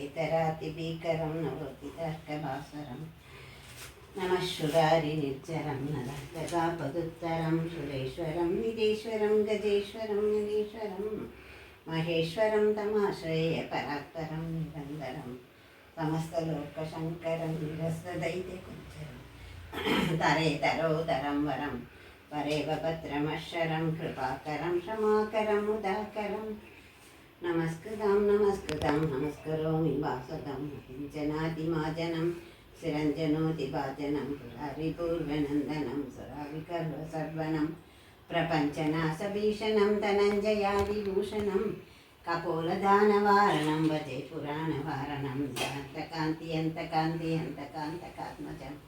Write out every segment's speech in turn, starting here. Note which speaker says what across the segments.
Speaker 1: नदेतरातिभीकरं नवोदितर्कभास्वरं नमः शुरारि निर्जरं नदन्तकापदुत्तरं सुरेश्वरं निधीश्वरं गजेश्वरं यदीश्वरं महेश्वरं तमाश्रये परात्परं निरन्तरं समस्तलोकशङ्करं निरस्तदैत्यकुञ्जरं तरेतरोदरं वरं परेव भद्रमक्षरं कृपाकरं क्षमाकरं मुदाकरं नमस्कृतं नमस्करोमि वासदं किञ्चनातिमाजनं सिरञ्जनोतिभाजनं पुरारिपूर्वनन्दनं सुराविकर्वसर्वनं प्रपञ्चनाशभीषणं धनञ्जयादिभूषणं कपोलदानवारणं भजे पुराणवारणं अन्तकान्तिकात्मजम्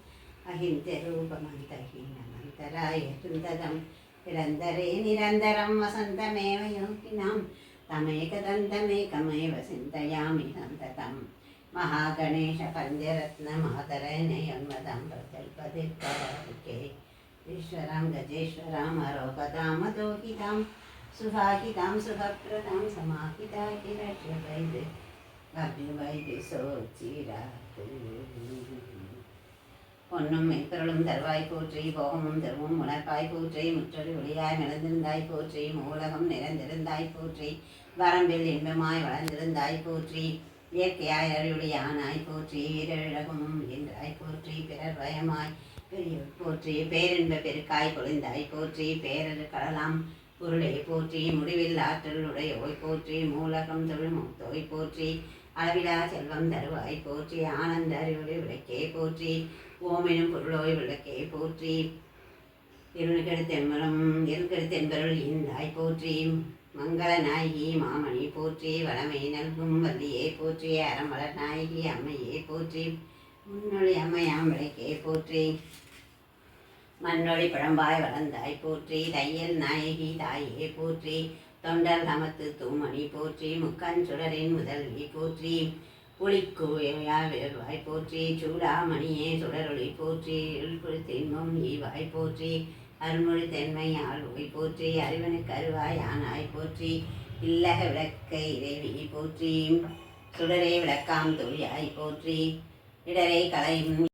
Speaker 1: अहिंस्यरूपमन्तहीनमन्तराय सुन्दरं निरन्तरे निरन्तरं वसन्तमेव योगिनां तमेकदन्तमेकमेव चिन्तयामि सन्ततं महागणेशपञ्चरत्नमादरनयं वदं प्रजल्पदिक्करालिके ईश्वरं गजेश्वरम् अरोगदामदोहितां सुभागितां सुभप्रदां समाहितागिरट्यवैद्यसोचिरात् பொன்னும் மெய்ப்பொருளும் தருவாய் போற்றி போகமும் தருவும் உணர்ப்பாய் போற்றி முற்றொரு ஒளியாய் மிளந்திருந்தாய் போற்றி மூலகம் நிறைந்திருந்தாய் போற்றி வரம்பில் இன்பமாய் வளர்ந்திருந்தாய் போற்றி இயற்கையாய் அருளியானாய் போற்றி ஈரழகமும் என்றாய் போற்றி பிறர் பயமாய் பெரியோர் போற்றி பேரின்ப பெருக்காய் பொழிந்தாய் போற்றி பேரரு கடலாம் பொருளை போற்றி முடிவில் ஆற்றல் உடையோய் போற்றி மூலகம் தொழுமூத்தோய் போற்றி அளவிலா செல்வம் தருவாய் போற்றி ஆனந்த அறிவுரை விளக்கே போற்றி ஓமெனும் பொருளோய் விளக்கே போற்றி இருகெடுத்தென்பருள் ஈந்தாய் போற்றி மங்கள நாயகி மாமணி போற்றி வளமை நல்கும் வள்ளியே போற்றி அறமலர் நாயகி அம்மையே போற்றி முன்னொழி அம்மையாம் விளக்கே போற்றி மண்ணொழி பழம்பாய் வளர்ந்தாய் போற்றி தையல் நாயகி தாயே போற்றி தொண்டல் நமத்து தூமணி போற்றி முக்கஞ்சுடரின் முதல்வி போற்றி புலிக்குவாய் போற்றி சூடாமணியே சுடரொளி போற்றி இருள்புறத்தின்மும் ஈவாய் போற்றி அருள்மொழி தென்மை ஆழ்வாய் போற்றி அறிவனுக்கு அருவாய் ஆனாய் போற்றி இல்லக விளக்க இறைவி போற்றி சுடரே விளக்காம் தொழியாய் போற்றி இடரை கலையும்